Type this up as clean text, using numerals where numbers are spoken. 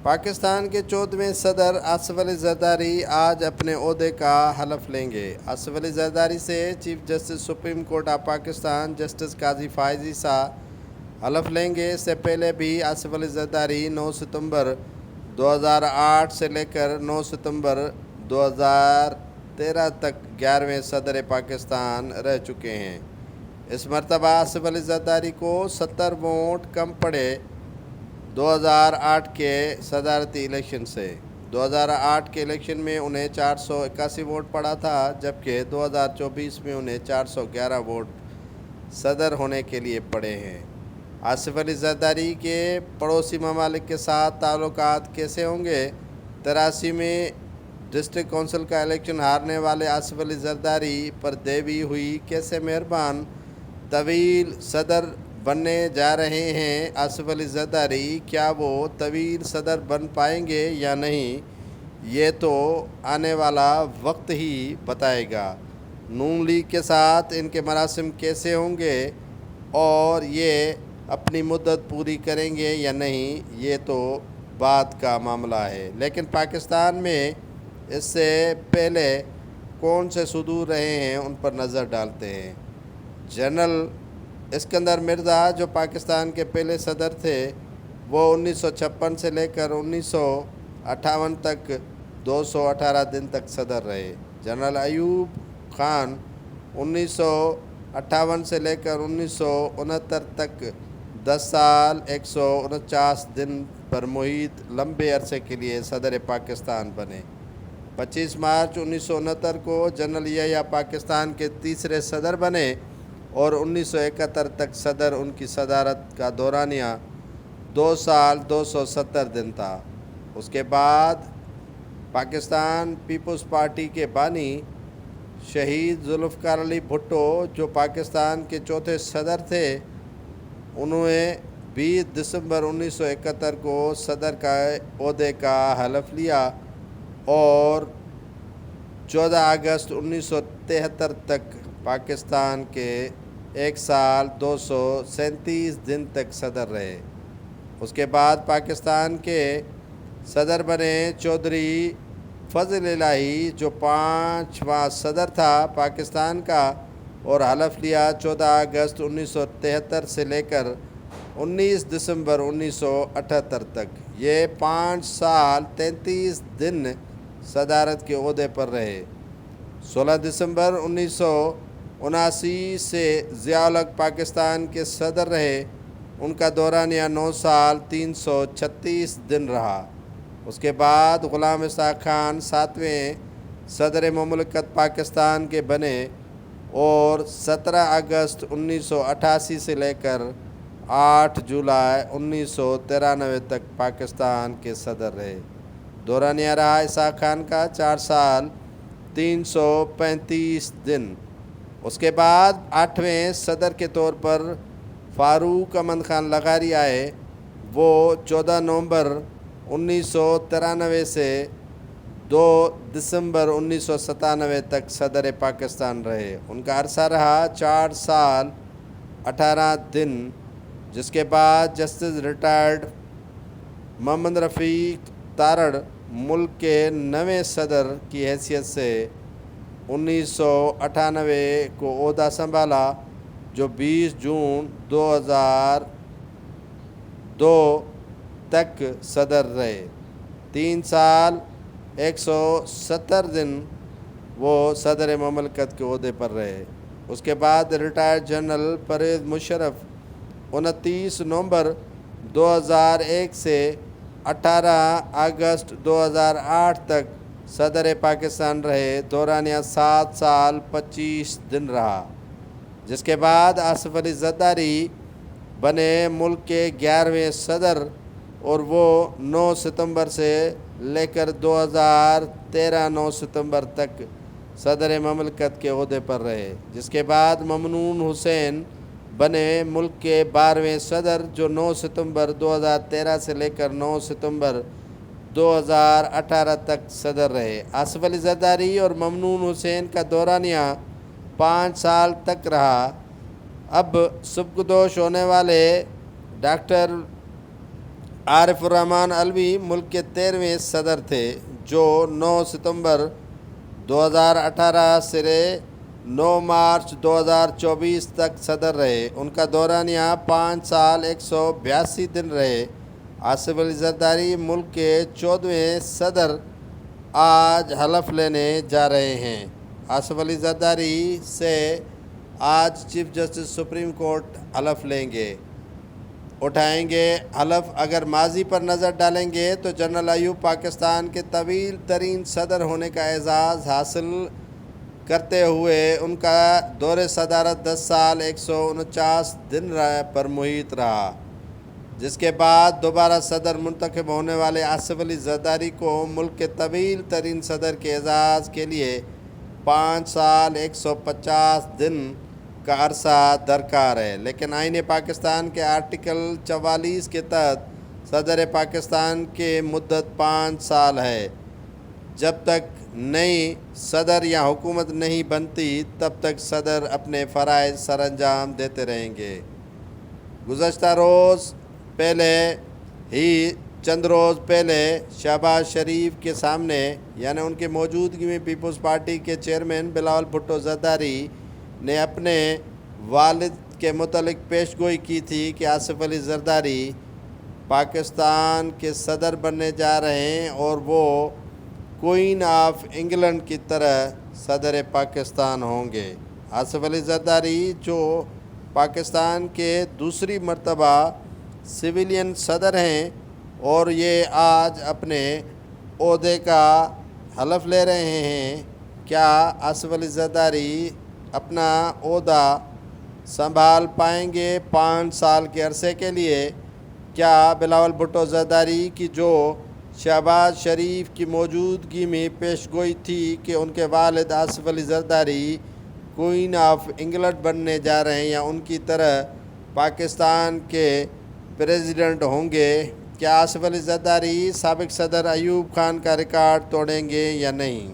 پاکستان کے 14ویں صدر آصف علی زرداری آج اپنے عہدے کا حلف لیں گے۔ آصف علی زرداری سے chief justice supreme court of Pakistan justice قاضی فائز عیسیٰ حلف لیں گے۔ اس سے پہلے بھی آصف علی زرداری 9 ستمبر 2008 سے لے کر 9 ستمبر 2013 تک 11ویں صدر پاکستان رہ چکے ہیں۔ اس مرتبہ آصف علی زرداری کو 70 ووٹ کم پڑے 2008 کے صدارتی الیکشن سے۔ 2008 کے الیکشن میں انہیں 481 ووٹ پڑا تھا، جبکہ 2024 میں انہیں 411 ووٹ صدر ہونے کے لیے پڑے ہیں۔ آصف علی زرداری کے پڑوسی ممالک کے ساتھ تعلقات کیسے ہوں گے؟ 83 میں ڈسٹرکٹ کونسل کا الیکشن ہارنے والے آصف علی زرداری پر دیوی ہوئی کیسے مہربان؟ طویل صدر بننے جا رہے ہیں آصف علی زرداری، کیا وہ طویل صدر بن پائیں گے یا نہیں، یہ تو آنے والا وقت ہی بتائے گا۔ نون لیگ کے ساتھ ان کے مراسم کیسے ہوں گے اور یہ اپنی مدت پوری کریں گے یا نہیں، یہ تو بعد کا معاملہ ہے۔ لیکن پاکستان میں اس سے پہلے کون سے صدور رہے ہیں ان پر نظر ڈالتے ہیں۔ جنرل اسکندر مرزا جو پاکستان کے پہلے صدر تھے، وہ 1956 سے لے کر 1958 تک 218 دن تک صدر رہے۔ جنرل ایوب خان 1958 سے لے کر 1969 تک 10 سال 149 دن پر محیط لمبے عرصے کے لیے صدر پاکستان بنے۔ 25 مارچ 1969 کو جنرل یحییٰ پاکستان کے تیسرے صدر بنے اور 1971 تک صدر ان کی صدارت کا دورانیہ 2 سال 270 دن تھا۔ اس کے بعد پاکستان پیپلز پارٹی کے بانی شہید ذوالفقار علی بھٹو جو پاکستان کے چوتھے صدر تھے، انہوں نے 20 دسمبر 1971 کو صدر کا عہدے کا حلف لیا اور 14 اگست 1973 تک پاکستان کے 1 سال 237 دن تک صدر رہے۔ اس کے بعد پاکستان کے صدر بنے چودھری فضل الہی جو 5واں صدر تھا پاکستان کا، اور حلف لیا 14 اگست 1973 سے لے کر 19 دسمبر 1978 تک۔ یہ 5 سال 33 دن صدارت کے عہدے پر رہے۔ 16 دسمبر 1979 سے ضیاء الحق پاکستان کے صدر رہے۔ ان کا دورانیہ 9 سال 336 دن رہا۔ اس کے بعد غلام اسحاق خان 7ویں صدر مملکت پاکستان کے بنے اور 17 اگست 1988 سے لے کر 8 جولائی 1993 تک پاکستان کے صدر رہے۔ دورانیہ رہا اسحاق خان کا 4 سال 335 دن۔ اس کے بعد 8ویں صدر کے طور پر فاروق احمد خان لغاری آئے۔ وہ 14 نومبر 1993 سے 2 دسمبر 1997 تک صدر پاکستان رہے۔ ان کا عرصہ رہا 4 سال 18 دن، جس کے بعد جسٹس ریٹائرڈ محمد رفیق تارڑ ملک کے 9ویں صدر کی حیثیت سے 1998 کو عہدہ سنبھالا، جو 20 جون 2002 تک صدر رہے۔ 3 سال 170 دن وہ صدر مملکت کے عہدے پر رہے۔ اس کے بعد ریٹائرڈ جنرل پرویز مشرف 29 نومبر 2001 سے 18 اگست 2008 تک صدر پاکستان رہے۔ دورانیہ 7 سال 25 دن رہا، جس کے بعد آصف علی زرداری بنے ملک کے 11ویں صدر اور وہ 9 ستمبر سے لے کر 2013 9 ستمبر تک صدر مملکت کے عہدے پر رہے، جس کے بعد ممنون حسین بنے ملک کے 12ویں صدر جو 9 ستمبر 2013 سے لے کر 9 ستمبر 2018 تک صدر رہے۔ آصف علی زرداری اور ممنون حسین کا دورانیہ 5 سال تک رہا۔ اب سبکدوش ہونے والے ڈاکٹر عارف الرحمان علوی ملک کے 13ویں صدر تھے جو 9 ستمبر 2018 سے 9 مارچ 2024 تک صدر رہے۔ ان کا دورانیہ 5 سال 182 دن رہے۔ آصف علی زرداری ملک کے 14ویں صدر آج حلف لینے جا رہے ہیں۔ آصف علی زرداری سے آج چیف جسٹس سپریم کورٹ حلف لیں گے، اٹھائیں گے حلف۔ اگر ماضی پر نظر ڈالیں گے تو جنرل ایوب پاکستان کے طویل ترین صدر ہونے کا اعزاز حاصل کرتے ہوئے ان کا دور صدارت 10 سال 149 دن پر محیط رہا، جس کے بعد دوبارہ صدر منتخب ہونے والے آصف علی زرداری کو ملک کے طویل ترین صدر کے اعزاز کے لیے 5 سال 150 دن کا عرصہ درکار ہے، لیکن آئین پاکستان کے آرٹیکل 44 کے تحت صدر پاکستان کی مدت 5 سال ہے۔ جب تک نئی صدر یا حکومت نہیں بنتی تب تک صدر اپنے فرائض سر انجام دیتے رہیں گے۔ گزشتہ چند روز پہلے شہباز شریف کے سامنے یعنی ان کی موجودگی میں پیپلز پارٹی کے چیئرمین بلاول بھٹو زرداری نے اپنے والد کے متعلق پیش گوئی کی تھی کہ آصف علی زرداری پاکستان کے صدر بننے جا رہے ہیں اور وہ کوئین آف انگلینڈ کی طرح صدر پاکستان ہوں گے۔ آصف علی زرداری جو پاکستان کے دوسری مرتبہ سویلین صدر ہیں اور یہ آج اپنے عہدے کا حلف لے رہے ہیں۔ کیا آصف علی زرداری اپنا عہدہ سنبھال پائیں گے 5 سال کے عرصے کے لیے؟ کیا بلاول بھٹو زرداری کی جو شہباز شریف کی موجودگی میں پیش گوئی تھی کہ ان کے والد Asif Ali Zardari queen of England بننے جا رہے ہیں یا ان کی طرح پاکستان کے پریزیڈنٹ ہوں گے، کیا آصف علی زرداری سابق صدر ایوب خان کا ریکارڈ توڑیں گے یا نہیں؟